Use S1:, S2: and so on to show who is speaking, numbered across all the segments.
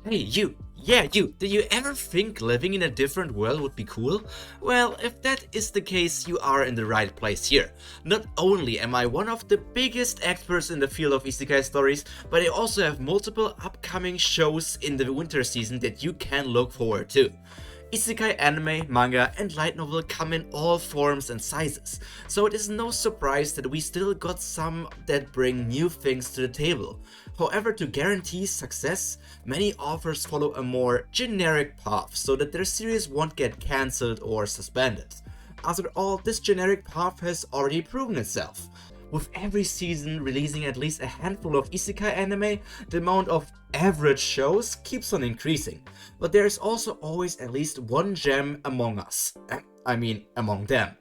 S1: Hey you, yeah you, did you ever think living in a different world would be cool? Well, if that is the case, you are in the right place here. Not only am I one of the biggest experts in the field of isekai stories, but I also have multiple upcoming shows in the winter season that you can look forward to. Isekai anime, manga and light novel come in all forms and sizes, so it is no surprise that we still got some that bring new things to the table. However, to guarantee success, many authors follow a more generic path so that their series won't get cancelled or suspended. After all, this generic path has already proven itself. With every season releasing at least a handful of isekai anime, the amount of average shows keeps on increasing. But there is also always at least one gem among us. Among them.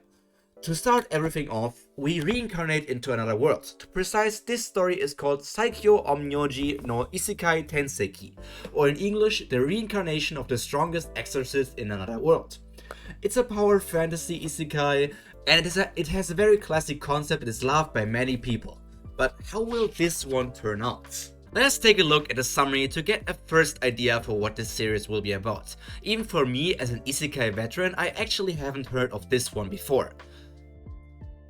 S1: To start everything off, we reincarnate into another world. To precise, this story is called Saikyou Onmyouji no Isekai Tenseiki, or in English, the reincarnation of the strongest exorcist in another world. It's a power fantasy isekai, and it has a very classic concept that is loved by many people. But how will this one turn out? Let's take a look at the summary to get a first idea for what this series will be about. Even for me, as an isekai veteran, I actually haven't heard of this one before.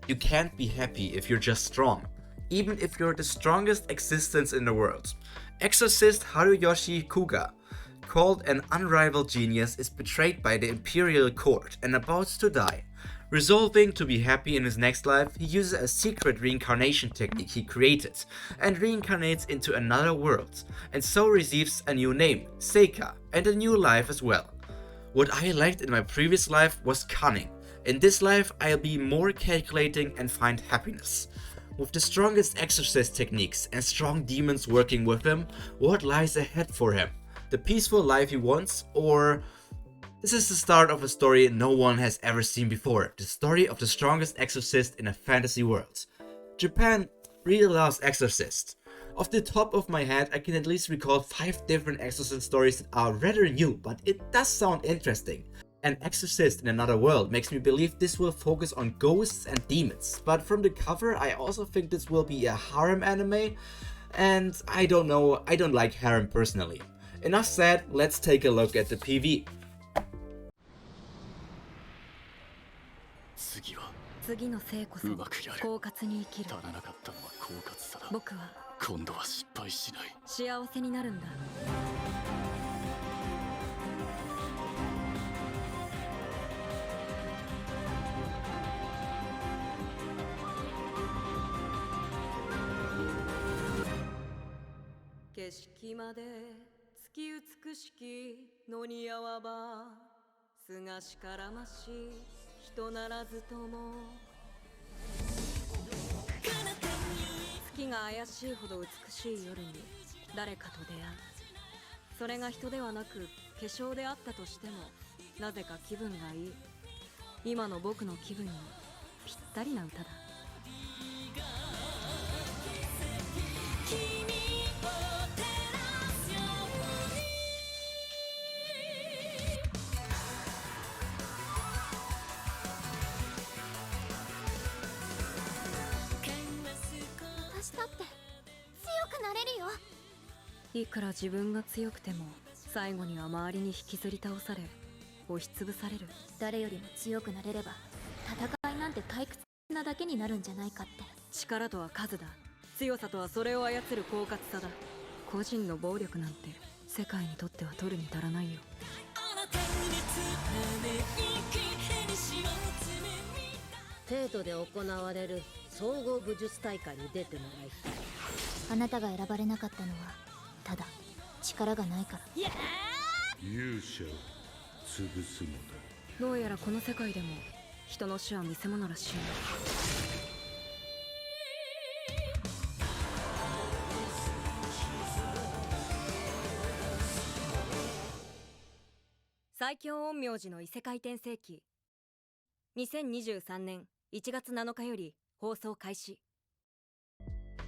S1: You can't be happy if you're just strong, even if you're the strongest existence in the world. Exorcist Haruyoshi Kuga, called an unrivaled genius, is betrayed by the imperial court and about to die. Resolving to be happy in his next life, he uses a secret reincarnation technique he created and reincarnates into another world, and so receives a new name, Seika, and a new life as well. What I lacked in my previous life was cunning. In this life, I'll be more calculating and find happiness. With the strongest exorcist techniques and strong demons working with him, what lies ahead for him? The peaceful life he wants, or this is the start of a story no one has ever seen before, the story of the strongest exorcist in a fantasy world. Japan really loves exorcists. Off the top of my head, I can at least recall 5 different exorcist stories that are rather new, but it does sound interesting. An exorcist in another world makes me believe this will focus on ghosts and demons, but from the cover I also think this will be a harem anime, and I don't know, I don't like harem personally. Enough said, let's take a look at the PV.
S2: 次の生こそ狡猾に生きる。足らなかったのは狡猾さだ。僕は今度は失敗しない。幸せになるんだ。景色まで月美しき野にやわばすがしからまし人ならずとも月が怪しいほど美しい夜に誰かと出会う。それが人ではなく化粧であったとしてもなぜか気分がいい。今の僕の気分にぴったりな歌だ。
S3: だって強くなれるよ。
S2: いくら自分が強くても最後には周りに引きずり倒され押しつぶされる。
S3: 誰よりも強くなれれば戦いなんて退屈なだけになるんじゃないかって。
S2: 力とは数だ。強さとはそれを操る狡猾さだ。個人の暴力なんて世界にとっては取るに足らないよ。
S4: 帝都で行われる総合武術大会に出てもらいたい。
S3: あなたが選ばれなかったのはただ力がないから。
S5: 勇者を潰すのだ。
S2: どうやらこの世界でも人の死は見せ物らしい。最強陰陽師の異世界転生期。2023年1月7日より放送開始。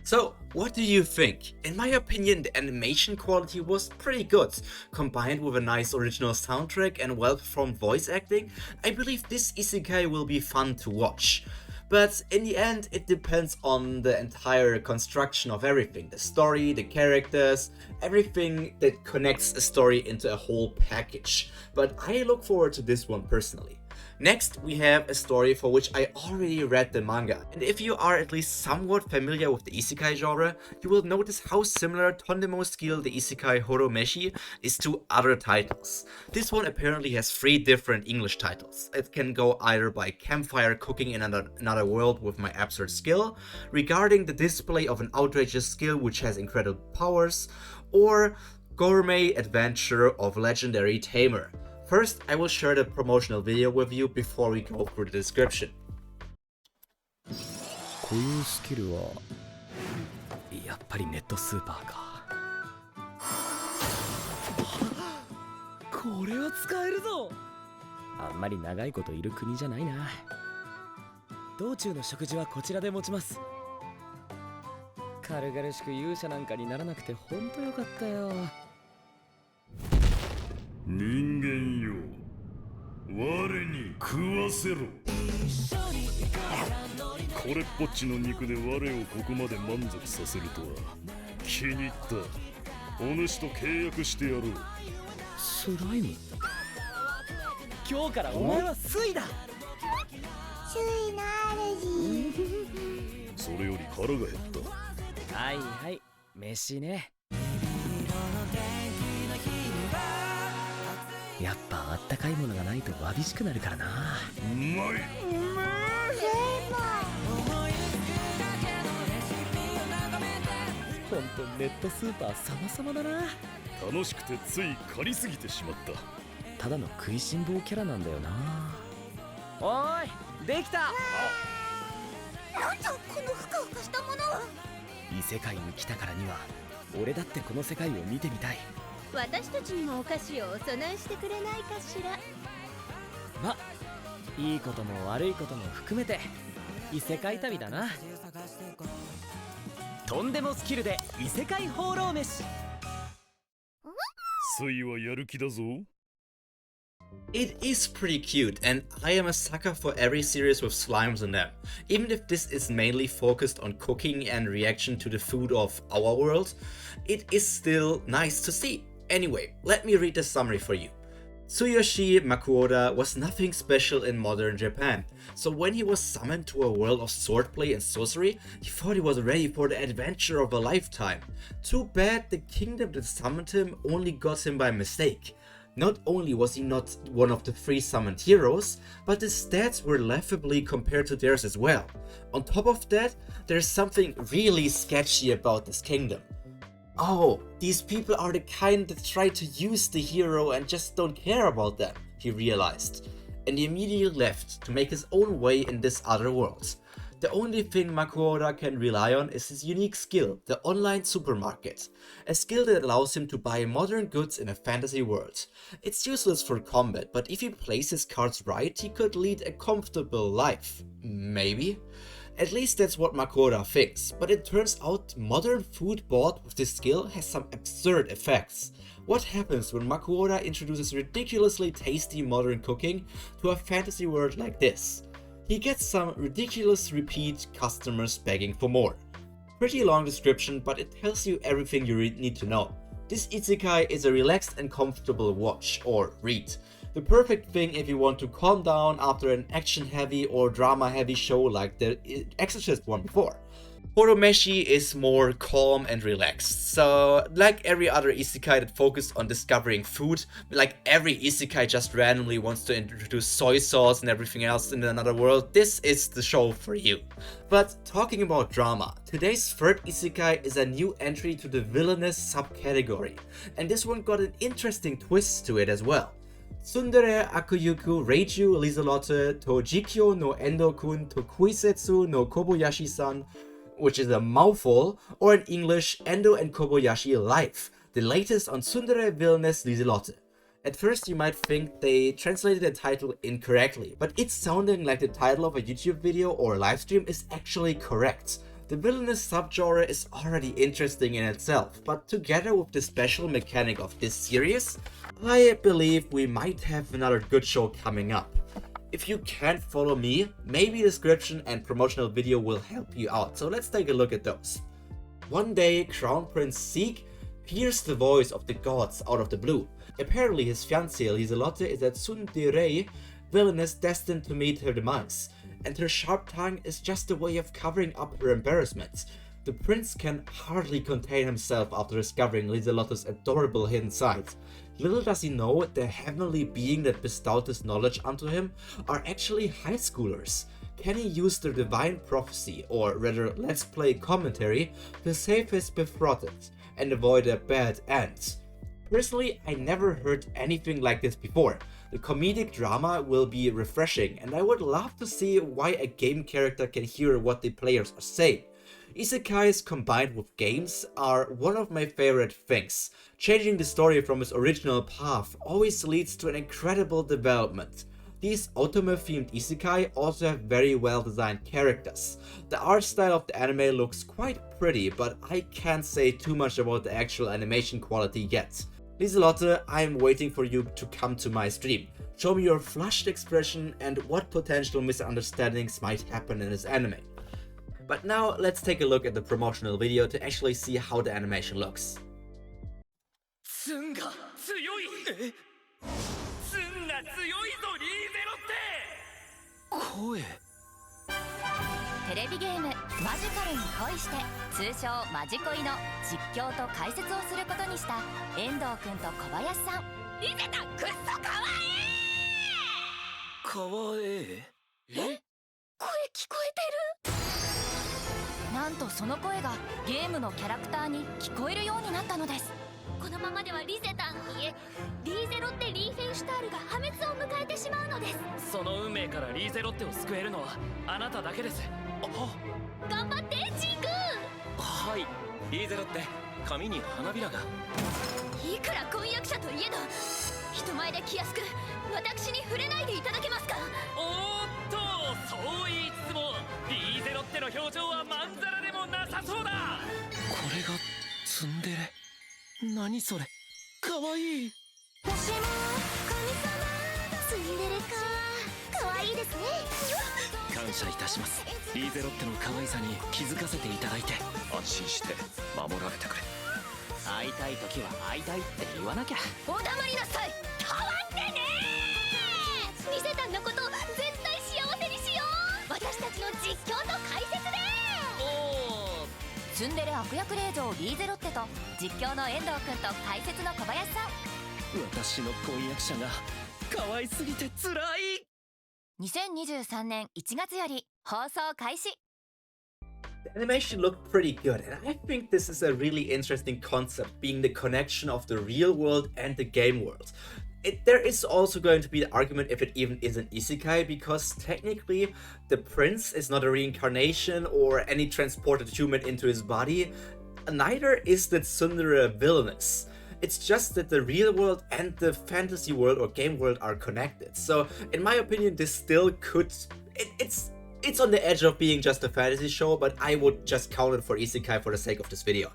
S1: So, what do you think? In my opinion, the animation quality was pretty good. Combined with a nice original soundtrack and well-performed voice acting, I believe this isekai will be fun to watch. But in the end, it depends on the entire construction of everything. The story, the characters, everything that connects a story into a whole package. But I look forward to this one personally. Next, we have a story for which I already read the manga, and if you are at least somewhat familiar with the isekai genre, you will notice how similar Tondemo's skill, the isekai Hourou Meshi, is to other titles. This one apparently has 3 different English titles. It can go either by campfire cooking in another world with my absurd skill, regarding the display of an outrageous skill which has incredible powers, or gourmet adventure of legendary tamer. First, I will share the promotional video with you before we go through the description.
S6: こういうスキルはやっぱりネットスーパーか。これは使えるぞ。あんまり長いこといる国じゃないな。道中の食事はこちらで持ちます。軽々しく勇者なんかにならなくてほんとよかったよ。
S5: 人間よ、我に食わせろ。これっぽっちの肉で我をここまで満足させるとは気に入った。お主と契約してやろう。
S6: スライム。今日からお前はスイだ。
S3: スイの主。
S5: それより腹が減った。
S6: はいはい、飯ね。やっぱあったかいものがないとわびしくなるからな。
S5: うまい。
S6: ほんとネットスーパー様々だな。
S5: 楽しくてつい借りすぎてしまった。
S6: ただの食いしん坊キャラなんだよな。おーい、できた。
S3: なんだこのふかふかしたものは。
S6: 異世界に来たからには俺だってこの世界を見てみたい。
S3: 私たちにもお菓子をお供えしてくれないかしら。
S6: ま、いいことも悪いことも含めて異世界旅だな。とんでもスキルで異世界放浪飯。
S5: スイはやる気だぞ。
S1: It is pretty cute, and I am a sucker for every series with slimes in them. Even if this is mainly focused on cooking and reaction to the food of our world, it is still nice to see. Anyway, let me read the summary for you. Tsuyoshi Makuoda was nothing special in modern Japan, so when he was summoned to a world of swordplay and sorcery, he thought he was ready for the adventure of a lifetime. Too bad the kingdom that summoned him only got him by mistake. Not only was he not one of the 3 summoned heroes, but his stats were laughably compared to theirs as well. On top of that, there's something really sketchy about this kingdom. Oh, these people are the kind that try to use the hero and just don't care about them, he realized, and he immediately left to make his own way in this other world. The only thing Makuoda can rely on is his unique skill, the online supermarket, a skill that allows him to buy modern goods in a fantasy world. It's useless for combat, but if he plays his cards right, he could lead a comfortable life. Maybe? At least that's what Makuoda thinks, but it turns out modern food bought with this skill has some absurd effects. What happens when Makuoda introduces ridiculously tasty modern cooking to a fantasy world like this? He gets some ridiculous repeat customers begging for more. Pretty long description, but it tells you everything you need to know. This isekai is a relaxed and comfortable watch or read. The perfect thing if you want to calm down after an action-heavy or drama-heavy show like the Exorcist one before. Hourou Meshi is more calm and relaxed, so like every other isekai that focused on discovering food, like every isekai just randomly wants to introduce soy sauce and everything else in another world, this is the show for you. But talking about drama, today's third isekai is a new entry to the villainous subcategory, and this one got an interesting twist to it as well. Tsundere Akuyaku Reijou Liselotte to Jikkyou no Endou-kun to Kaisetsu no Kobayashi-san, which is a mouthful, or in English, Endou and Kobayashi Life, the latest on Tsundere villainess Liselotte. At first you might think they translated the title incorrectly, but it sounding like the title of a YouTube video or livestream is actually correct. The villainous subgenre is already interesting in itself, but together with the special mechanic of this series, I believe we might have another good show coming up. If you can't follow me, maybe description and promotional video will help you out, so let's take a look at those. One day, Crown Prince Zeke hears the voice of the gods out of the blue. Apparently his fiancée Liselotte is a Tsundere, villainess destined to meet her demise, and her sharp tongue is just a way of covering up her embarrassments. The prince can hardly contain himself after discovering Liselotte's adorable hidden side. Little does he know, the heavenly being that bestowed this knowledge unto him are actually high schoolers. Can he use their divine prophecy, or rather let's play commentary, to save his betrothed and avoid a bad end? Personally, I never heard anything like this before. The comedic drama will be refreshing, and I would love to see why a game character can hear what the players are saying. Isekais combined with games are one of my favorite things. Changing the story from its original path always leads to an incredible development. These otome-themed isekai also have very well designed characters. The art style of the anime looks quite pretty, but I can't say too much about the actual animation quality yet. Liselotte, I'm waiting for you to come to my stream. Show me your flushed expression and what potential misunderstandings might happen in this anime. But now let's take a look at the promotional video to actually see how the animation looks.
S3: Tsundere Akuyaku Reijou Liselotte と実況の遠藤くんと解説の小林さん。
S6: 私の婚約者が可愛すぎてつらい。
S3: 2023年1月より放送開始。
S1: The animation looked pretty good, and I think this is a really interesting concept, being the connection of the real world and the game world. There is also going to be the argument if it even is an isekai, because technically the prince is not a reincarnation or any transported human into his body. Neither is the Tsundere villainous. It's just that the real world and the fantasy world or game world are connected. So in my opinion, this still could... It's on the edge of being just a fantasy show, but I would just count it for isekai for the sake of this video.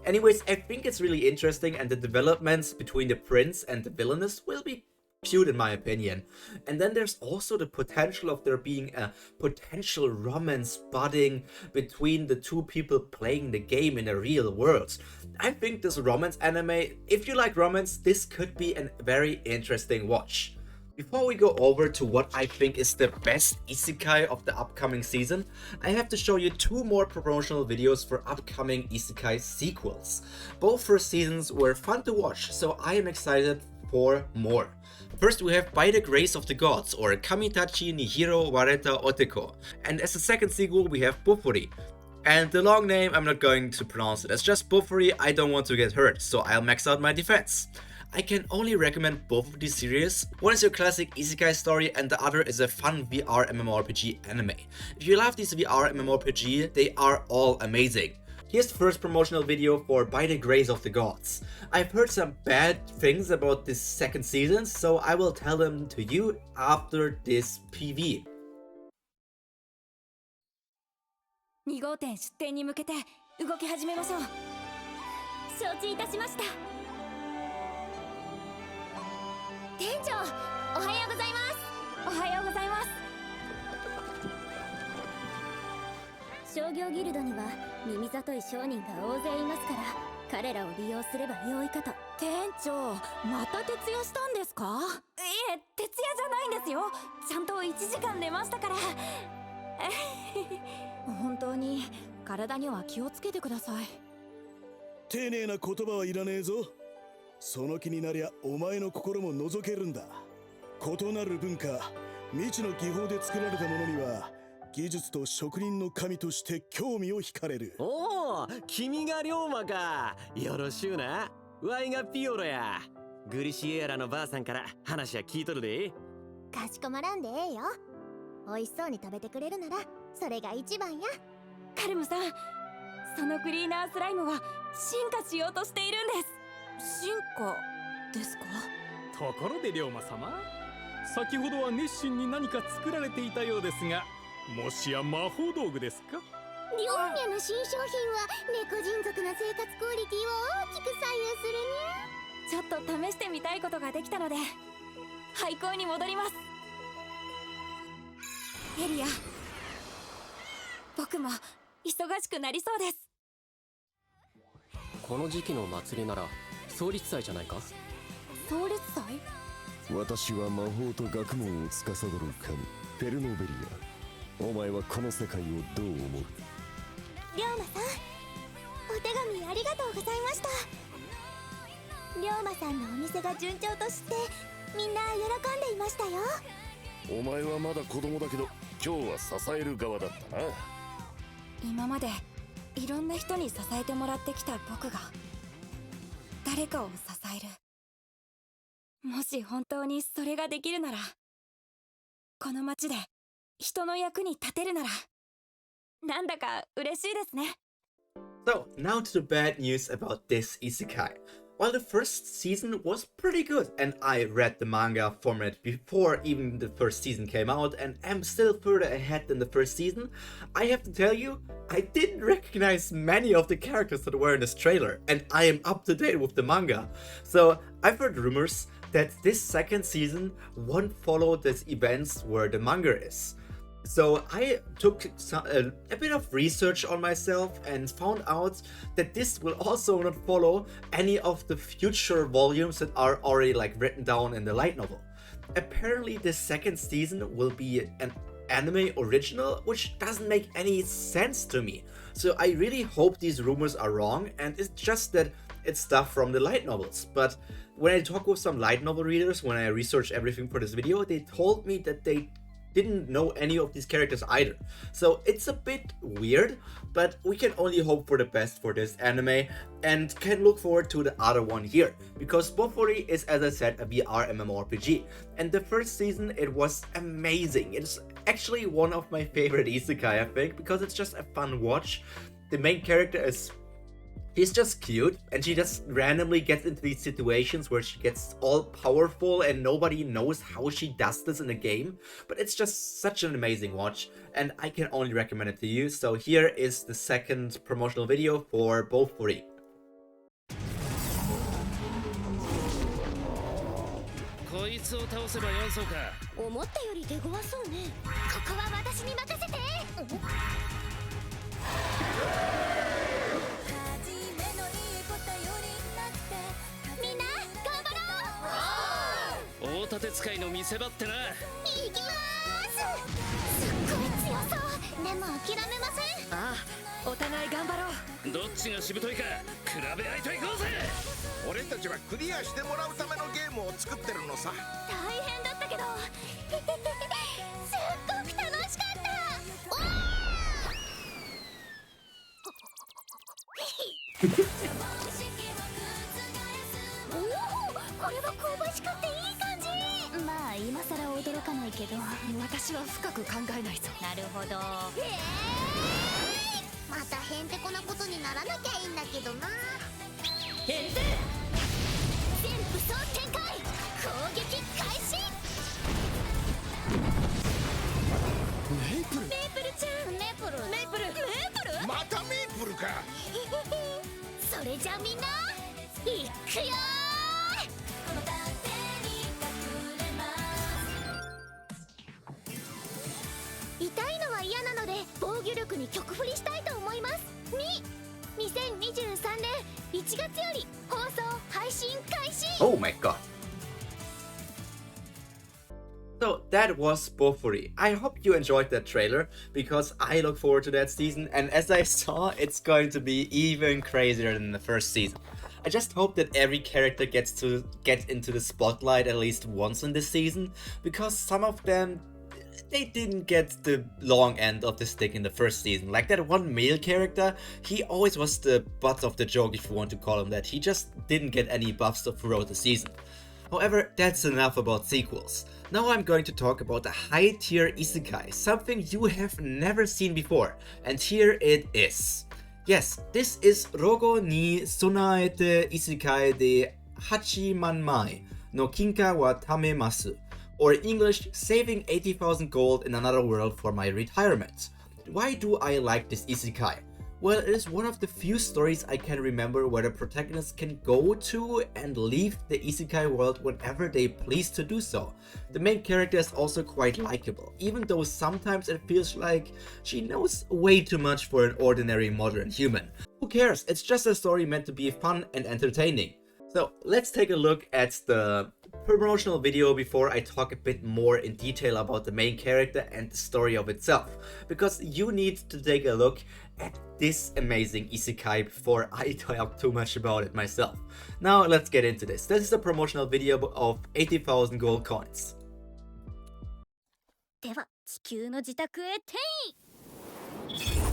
S1: Anyways, I think it's really interesting, and the developments between the prince and the villainous will be cute in my opinion. And then there's also the potential of there being a potential romance budding between the two people playing the game in the real world. I think this romance anime, if you like romance, this could be a very interesting watch. Before we go over to what I think is the best isekai of the upcoming season, I have to show you two more promotional videos for upcoming isekai sequels. Both first seasons were fun to watch, so I am excited for more. First we have By the Grace of the Gods, or Kamitachi ni Hirowareta Otoko, and as the second sequel we have Bufuri. And the long name, I'm not going to pronounce it, it's just Bufuri, I don't want to get hurt, so I'll max out my defense. I can only recommend both of these series. One is your classic isekai story and the other is a fun VR MMORPG anime. If you love these VR MMORPG, they are all amazing. Here's the first promotional video for By the Grace of the Gods. I've heard some bad things about this second season, so I will tell them to you after this PV.
S3: 2号店出店に向けて動き始めましょう。承知いたしました。店長、おはようございます。おはようございます。商業ギルドには耳ざとい商人が大勢いますから、彼らを利用すれば容易かと。
S7: 店長、また徹夜したんですか？
S3: いえ、徹夜じゃないんですよ。ちゃんと1時間寝ましたから。
S7: 本当に体には気をつけてください。
S5: 丁寧な言葉はいらねえぞ。その気になりゃお前の心も覗けるんだ。異なる文化、未知の技法で作られたものには技術と職人の神として興味を惹かれる。
S6: おお、君が龍馬か。よろしゅうな。ワイがピオロや。グリシエラのばあさんから話は聞いとるで。
S3: かしこまらんでええよ。美味しそうに食べてくれるならそれが一番や。カルムさん、そのクリーナースライムは進化しようとしているんです。
S7: 進化ですか？
S8: ところで龍馬様、先ほどは熱心に何か作られていたようですが、もしや魔法道具ですか？
S3: リオンニャの新商品は猫人族の生活クオリティを大きく左右するにゃ。ちょっと試してみたいことができたので廃校に戻ります。エリア、僕も忙しくなりそうです。
S9: この時期の祭りなら創立祭じゃないか？
S7: 創立祭？
S5: 私は魔法と学問を司る神フェルノベリア。お前はこの世界をどう思う？
S3: 龍馬さん、お手紙ありがとうございました。龍馬さんのお店が順調としてみんな喜んでいましたよ。
S5: お前はまだ子供だけど今日は支える側だったな。
S7: 今までいろんな人に支えてもらってきた僕が誰かを支える。もし本当にそれができるなら、この街で人の役に立てるなら、なんだか嬉しいですね。
S1: So, now to the bad news about this isekai. While the first season was pretty good, and I read the manga format before even the first season came out and am still further ahead than the first season, I have to tell you, I didn't recognize many of the characters that were in this trailer, and I am up to date with the manga. So, I've heard rumors that this second season won't follow the events where the manga is. So I took a bit of research on myself and found out that this will also not follow any of the future volumes that are already written down in the light novel. Apparently the second season will be an anime original, which doesn't make any sense to me. So I really hope these rumors are wrong and it's just that it's stuff from the light novels. But when I talk with some light novel readers, when I researched everything for this video, they told me that they didn't know any of these characters either. So it's a bit weird, but we can only hope for the best for this anime and can look forward to the other one here, because Bofuri is, as I said, a VR MMORPG, and the first season it was amazing. It's actually one of my favorite isekai, I think, because it's just a fun watch. The main character is she's just cute, and she just randomly gets into these situations where she gets all powerful and nobody knows how she does this in the game. But it's just such an amazing watch, and I can only recommend it to you. So here is the second promotional video for Bofuri.
S9: こいつを倒せばよそうか。
S3: 思ったより手強そうね。ここは私に任せて。みんな頑張ろう。
S9: 大盾使いの見せ場ってな。
S3: 行きまーす。すっごい強そう。でも諦めません。
S7: ああ、お互い頑張ろう。
S9: どっちがしぶといか比べ合いといこうぜ。
S10: 俺たちはクリアしてもらうためのゲームを作ってるのさ。
S3: 大変だったけどすっごく楽しかった。おお、これは香ばしくていい感じ。まあ今さら驚かないけど、
S7: 私は深く考えないぞ。
S3: なるほど。またへんてこなことにならなきゃいいんだけどな。
S4: 変転
S3: 全武装展開、攻撃開始。
S5: メイプル
S3: ちゃん、メープル
S10: またメイプルか。
S3: それじゃあみんないくよー。痛いのは嫌なので防御力国に曲振りしたいと思います。2023年1月より放送配信開始。
S1: Oh my god. So that was Bofuri. I hope you enjoyed that trailer, because I look forward to that season, and as I saw, it's going to be even crazier than the first season. I just hope that every character gets to get into the spotlight at least once in this season, because some of them, they didn't get the long end of the stick in the first season. Like that one male character, he always was the butt of the joke, if you want to call him that. He just didn't get any buffs throughout the season. However, that's enough about sequels. Now I'm going to talk about a high tier isekai, something you have never seen before, and here it is. Yes, this is Rougo ni Sonaete Isekai de Hachimanmai no KinkawoTamemasu, or in English, saving 80,000 gold in another world for my retirement. Why do I like this isekai? Well, it is one of the few stories I can remember where the protagonist can go to and leave the isekai world whenever they please to do so. The main character is also quite likable, even though sometimes it feels like she knows way too much for an ordinary modern human. Who cares? It's just a story meant to be fun and entertaining. So let's take a look at the promotional video before I talk a bit more in detail about the main character and the story of itself, because you need to take a look at this amazing isekai before I talk too much about it myself. Now let's get into this. This is a promotional video of 80,000 gold coins.
S3: では地球の自宅へ転移。よっしゃー、ちゃん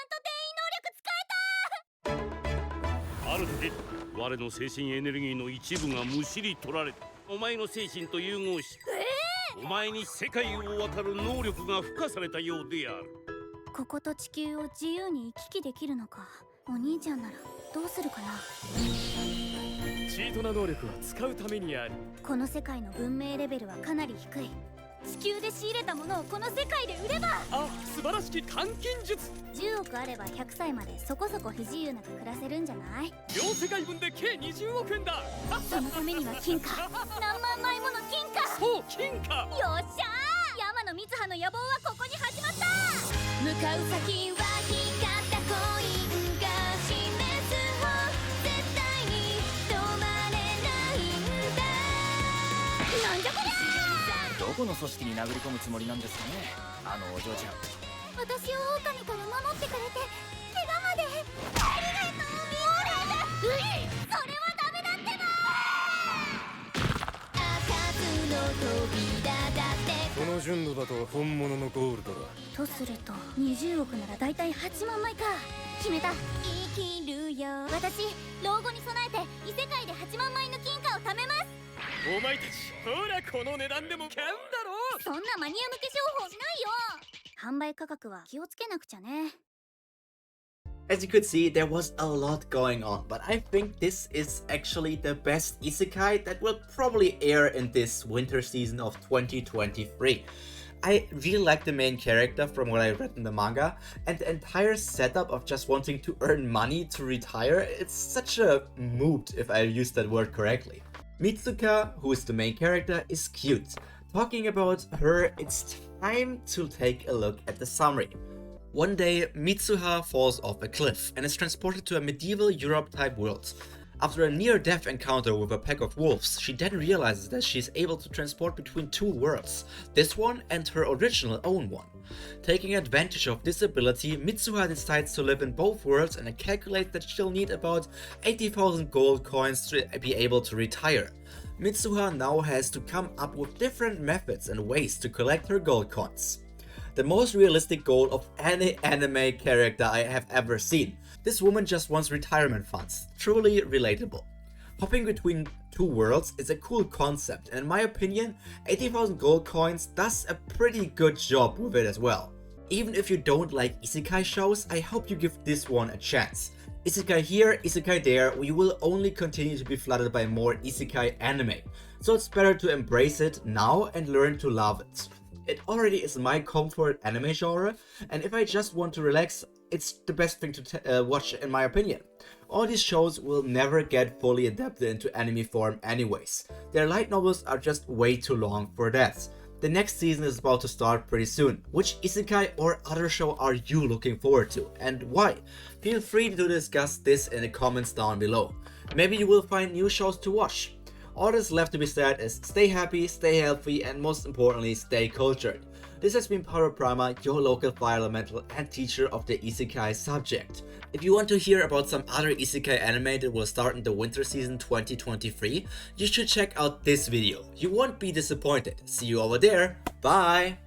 S3: と転移能力使えた。
S11: ある時、我の精神エネルギーの一部がむしり取られ、お前の精神と融合し、お前に世界を渡る能力が付加されたようである。
S3: ここと地球を自由に行き来できるのか。お兄ちゃんならどうするかな。
S6: チートな能力は使うためにある。
S3: この世界の文明レベルはかなり低い。地球で仕入れたものをこの世界で売れば、
S6: あ、素晴らしき換金術。
S3: 10億あれば100歳までそこそこ不自由なく暮らせるんじゃない？
S6: 両世界分で計20億円だ。
S3: そのためには金貨、何万枚もの金貨。
S6: そう、金貨。
S3: よっしゃー、山野光葉の野望はここに始まった。向かう先は光ったコインが示す方、絶対に止まれないんだ。なんじゃこりゃー。
S6: どこの組織に殴り込むつもりなんですかね、あのお嬢ちゃん。
S3: 私を狼から守ってくれて怪我までありがとう。それはダメだってば。開かずの扉だって。
S12: この純度だと本物のゴールドだ。
S3: とすると20億ならだいたい8万枚か。決めた。生きるよ。私老後に備えて異世界で8万枚の金貨を貯めます。
S6: お前たち、ほらこの値段でも買うんだろ。
S3: そんなマニア向け商法しないよ。販売価格は気をつけなくちゃね。
S1: As you could see, there was a lot going on, but I think this is actually the best isekai that will probably air in this winter season of 2023. I really like the main character from what I read in the manga, and the entire setup of just wanting to earn money to retire, it's such a mood, if I use that word correctly. Mitsuka, who is the main character, is cute. Talking about her, it's time to take a look at the summary. One day, Mitsuha falls off a cliff and is transported to a medieval Europe-type world. After a near-death encounter with a pack of wolves, she then realizes that she is able to transport between two worlds, this one and her original own one. Taking advantage of this ability, Mitsuha decides to live in both worlds and calculates that she'll need about 80,000 gold coins to be able to retire. Mitsuha now has to come up with different methods and ways to collect her gold coins. The most realistic goal of any anime character I have ever seen. This woman just wants retirement funds. Truly relatable. Hopping between two worlds is a cool concept, and in my opinion, 80,000 gold coins does a pretty good job with it as well. Even if you don't like isekai shows, I hope you give this one a chance. Isekai here, isekai there, we will only continue to be flooded by more isekai anime, so it's better to embrace it now and learn to love it. It already is my comfort anime genre, and if I just want to relax, it's the best thing to watch in my opinion. All these shows will never get fully adapted into anime form anyways. Their light novels are just way too long for that. The next season is about to start pretty soon. Which isekai or other show are you looking forward to, and why? Feel free to discuss this in the comments down below. Maybe you will find new shows to watch. All that's left to be said is stay happy, stay healthy, and most importantly, stay cultured. This has been Prima, your local fire elemental and teacher of the isekai subject. If you want to hear about some other isekai anime that will start in the winter season 2023, you should check out this video. You won't be disappointed. See you over there. Bye!